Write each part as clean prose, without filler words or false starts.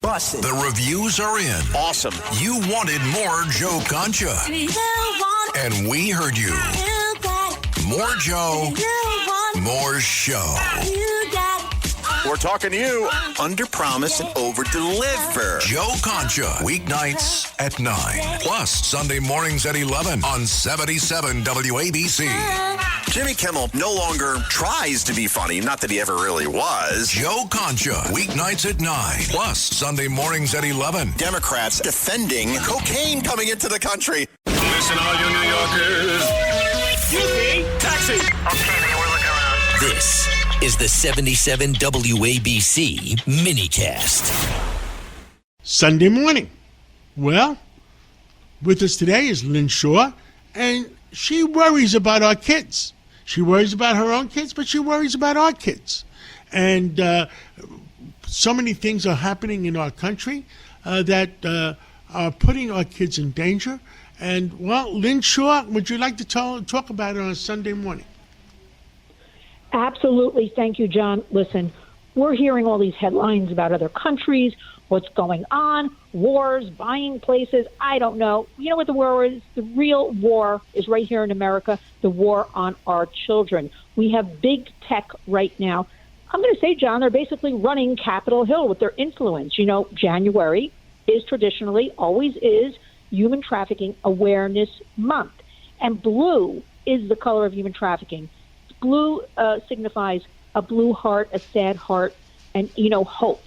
Busted. The reviews are in. Awesome. You wanted more Joe Concha. And we heard you. More Joe. More show. We're talking to you. Under promise and over deliver. Joe Concha. Weeknights at 9. Plus Sunday mornings at 11 on 77 WABC. Jimmy Kimmel no longer tries to be funny. Not that he ever really was. Joe Concha. Weeknights at 9. Plus Sunday mornings at 11. Democrats defending cocaine coming into the country. Listen, all you New Yorkers. Excuse me. Taxi. Okay, man, we're looking around. This is the 77 WABC minicast. Sunday morning. Well, with us today is Lynn Shaw, and she worries about our kids. She worries about her own kids, but she worries about our kids. And so many things are happening in our country that are putting our kids in danger. And, well, Lynn Shaw, would you like to talk about it on a Sunday morning? Absolutely. Thank you, John. Listen, we're hearing all these headlines about other countries, what's going on, wars, buying places. I don't know. You know what the war is? The real war is right here in America, the war on our children. We have big tech right now. I'm going to say, John, they're basically running Capitol Hill with their influence. You know, January is traditionally, always is, Human Trafficking Awareness Month. And blue is the color of human trafficking. Blue signifies a blue heart, a sad heart, and, you know, hope.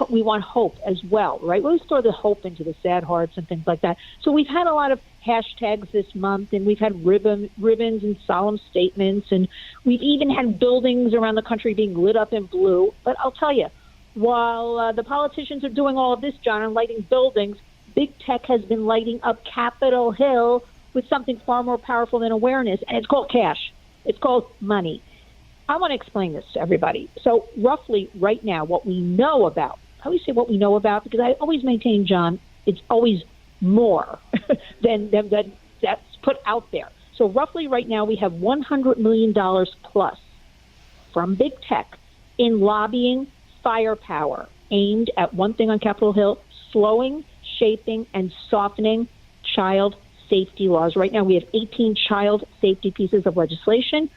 We want hope as well, right? We always throw the hope into the sad hearts and things like that. So we've had a lot of hashtags this month, and we've had ribbons and solemn statements, and we've even had buildings around the country being lit up in blue. But I'll tell you, while the politicians are doing all of this, John, and lighting buildings, big tech has been lighting up Capitol Hill with something far more powerful than awareness, and it's called cash. It's called money. I want to explain this to everybody. So roughly right now, what we know about, I always say what we know about because I always maintain, John, it's always more than that's put out there. So roughly right now, we have $100 million plus from big tech in lobbying firepower aimed at one thing on Capitol Hill, slowing, shaping, and softening child safety laws. Right now, we have 18 child safety pieces of legislation.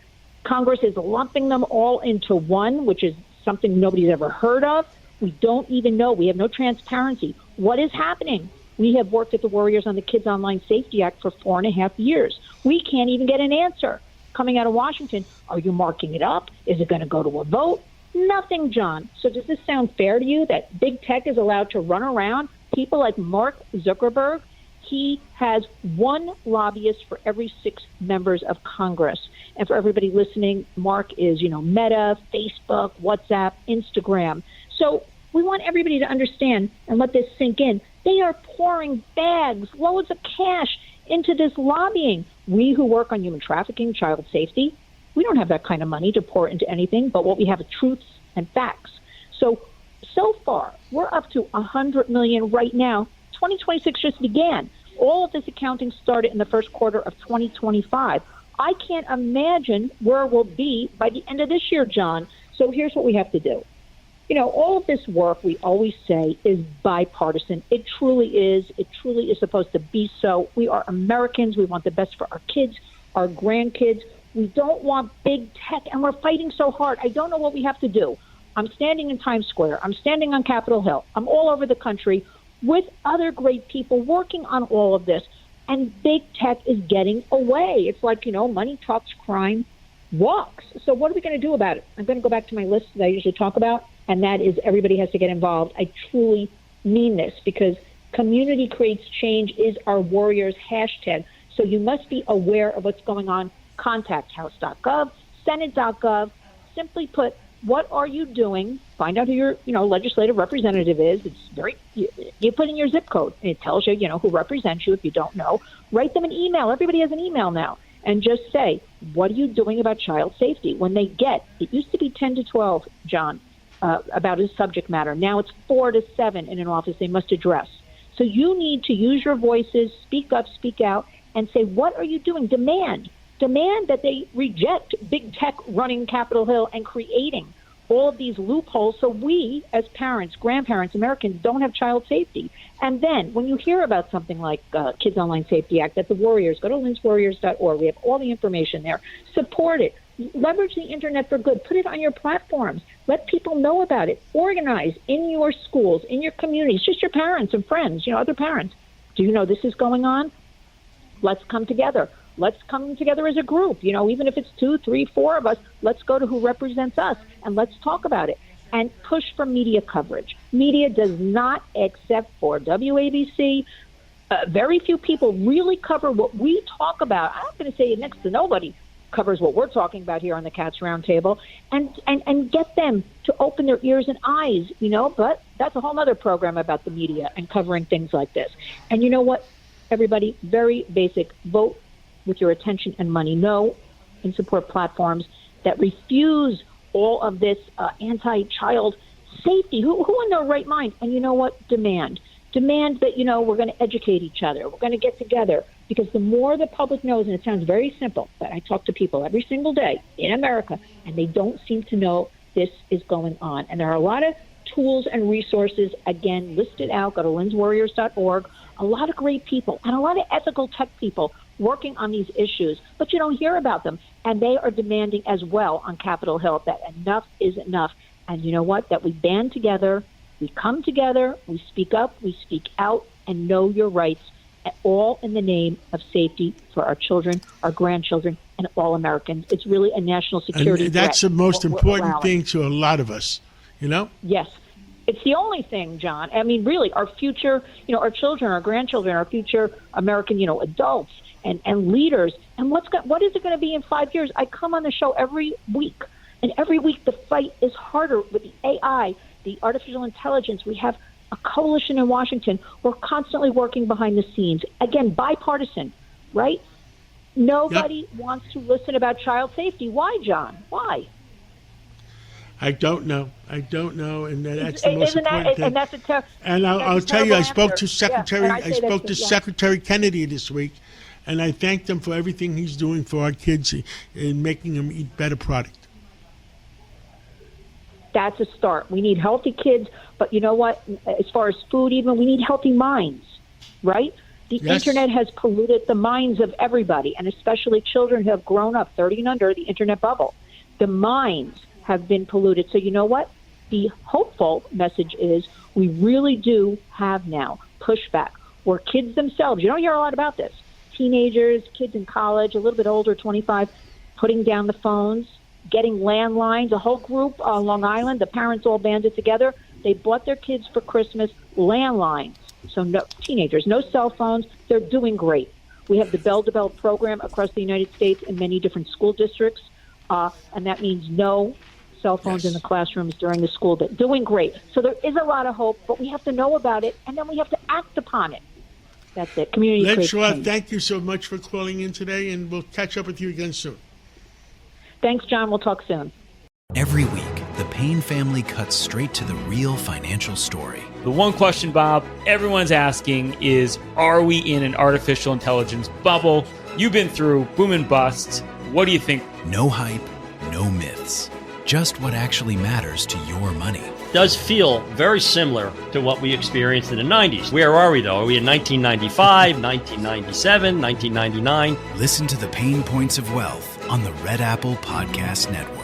Congress is lumping them all into one, which is something nobody's ever heard of. We don't even know. We have no transparency. What is happening? We have worked at the Warriors on the Kids Online Safety Act for 4.5 years. We can't even get an answer coming out of Washington. Are you marking it up? Is it going to go to a vote? Nothing, John. So does this sound fair to you that big tech is allowed to run around? People like Mark Zuckerberg, he has one lobbyist for every 6 members of Congress. And for everybody listening, Mark is, Meta, Facebook, WhatsApp, Instagram. So we want everybody to understand and let this sink in. They are pouring bags, loads of cash into this lobbying. We who work on human trafficking, child safety, we don't have that kind of money to pour into anything, but what we have is truths and facts. So far, we're up to $100 million right now. 2026 just began. All of this accounting started in the first quarter of 2025. I can't imagine where we'll be by the end of this year, John. So here's what we have to do. All of this work, we always say, is bipartisan. It truly is. It truly is supposed to be so. We are Americans. We want the best for our kids, our grandkids. We don't want big tech, and we're fighting so hard. I don't know what we have to do. I'm standing in Times Square. I'm standing on Capitol Hill. I'm all over the country with other great people working on all of this, and big tech is getting away. It's like, money talks, crime walks. So what are we going to do about it? I'm going to go back to my list that I usually talk about, and that is everybody has to get involved. I truly mean this because community creates change is our Warriors hashtag. So you must be aware of what's going on. Contact House.gov, Senate.gov. Simply put, what are you doing? Find out who your legislative representative is. It's very you put in your zip code, and it tells you who represents you if you don't know. Write them an email. Everybody has an email now. And just say, what are you doing about child safety? When they get, it used to be 10 to 12, John, about his subject matter. Now it's 4 to 7 in an office they must address. So you need to use your voices, speak up, speak out, and say, what are you doing? Demand that they reject big tech running Capitol Hill and creating all of these loopholes so we, as parents, grandparents, Americans, don't have child safety. And then when you hear about something like Kids Online Safety Act, at the Warriors, go to lynswarriors.org. We have all the information there. Support it. Leverage the internet for good. Put it on your platforms. Let people know about it. Organize in your schools, in your communities, just your parents and friends, other parents. Do you know this is going on? Let's come together. Let's come together as a group. Even if it's 2, 3, 4 of us, let's go to who represents us and let's talk about it and push for media coverage. Media does not, except for WABC, very few people really cover what we talk about. I'm going to say next to nobody covers what we're talking about here on the Cats Roundtable, and get them to open their ears and eyes, but that's a whole other program about the media and covering things like this. And you know what, everybody, very basic, vote with your attention and money. No and support platforms that refuse all of this anti-child safety. Who in their right mind? And you know what? Demand that, we're going to educate each other. We're going to get together, because the more the public knows, and it sounds very simple, but I talk to people every single day in America, and they don't seem to know this is going on. And there are a lot of tools and resources, again, listed out. Go to lynswarriors.org. A lot of great people and a lot of ethical tech people working on these issues, but you don't hear about them. And they are demanding as well on Capitol Hill that enough is enough. And you know what? That we band together, we come together, we speak up, we speak out, and know your rights, all in the name of safety for our children, our grandchildren, and all Americans. It's really a national security threat. That's the most important thing to a lot of us, Yes. It's the only thing, John. I mean, really, our future, our children, our grandchildren, our future American, adults and leaders. And what is it going to be in 5 years? I come on the show every week, and every week the fight is harder with the AI, the artificial intelligence. We have a coalition in Washington. We're constantly working behind the scenes. Again, bipartisan, right? Nobody wants to listen about child safety. Why, John? Why? I don't know, and that's the most important thing. And that's I'll tell you, I spoke to Secretary. Secretary Kennedy this week, and I thanked him for everything he's doing for our kids in making them eat better product. That's a start. We need healthy kids, but you know what? As far as food, even, we need healthy minds, right? The internet has polluted the minds of everybody, and especially children who have grown up 30 and under the internet bubble. The minds have been polluted. So you know what? The hopeful message is we really do have now pushback where kids themselves, you don't hear a lot about this, teenagers, kids in college, a little bit older, 25, putting down the phones, getting landlines, a whole group on Long Island, the parents all banded together. They bought their kids for Christmas landlines. So no teenagers, no cell phones. They're doing great. We have the bell-to-bell program across the United States in many different school districts, and that means no cell phones in the classrooms during the school day. Doing great. So there is a lot of hope, but we have to know about it, and then we have to act upon it. That's it. Community. Lynn Shaw, thank you so much for calling in today, and we'll catch up with you again soon. Thanks, John. We'll talk soon. Every week, the Payne family cuts straight to the real financial story. The one question, Bob, everyone's asking is, are we in an artificial intelligence bubble? You've been through boom and bust. What do you think? No hype, no myths. Just what actually matters to your money. Does feel very similar to what we experienced in the 90s. Where are we, though? Are we in 1995, 1997, 1999? Listen to the Pain Points of Wealth on the Red Apple Podcast Network.